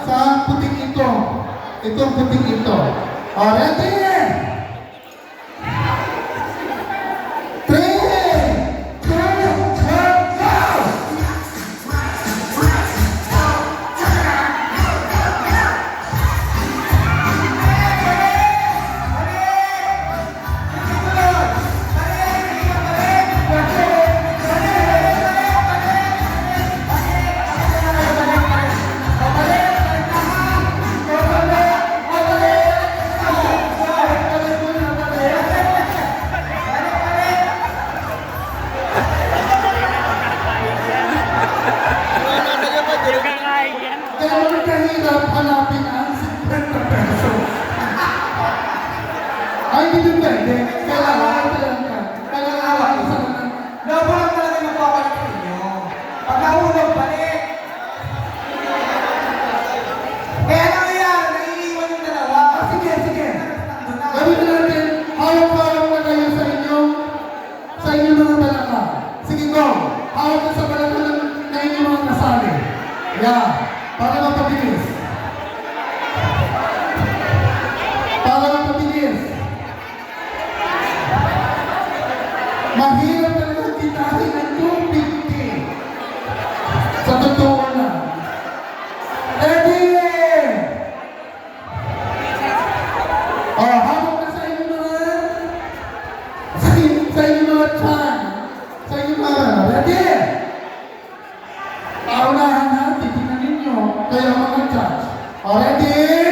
sa puting ito. Itong puting ito. O, ready? 3, 2, 1, go! Gano'n kahirap hanapin ang 50 pesos. Ay, hindi pwede. Kailangan talaga. Kailangan isa na lang. Labo lang talaga yung papalik sa inyo. Pag nahulog, balik. Kaya nangyayari, naiiwan yung dalawa. Sige. Gawin na natin. Hawak-hawak na kayo sa inyong mga balaka. Sige, go. Hawak na sa balaka na inyong mga kasali. Yeah. Para mapabilis. Mahirap talaga kitahin ng 250. Sa totoo na. Ready? Hawak na sa inyong mga chan. Sa inyong mga, ready? Paunahan na, titignan ninyo. Kaya mga judge. Ready?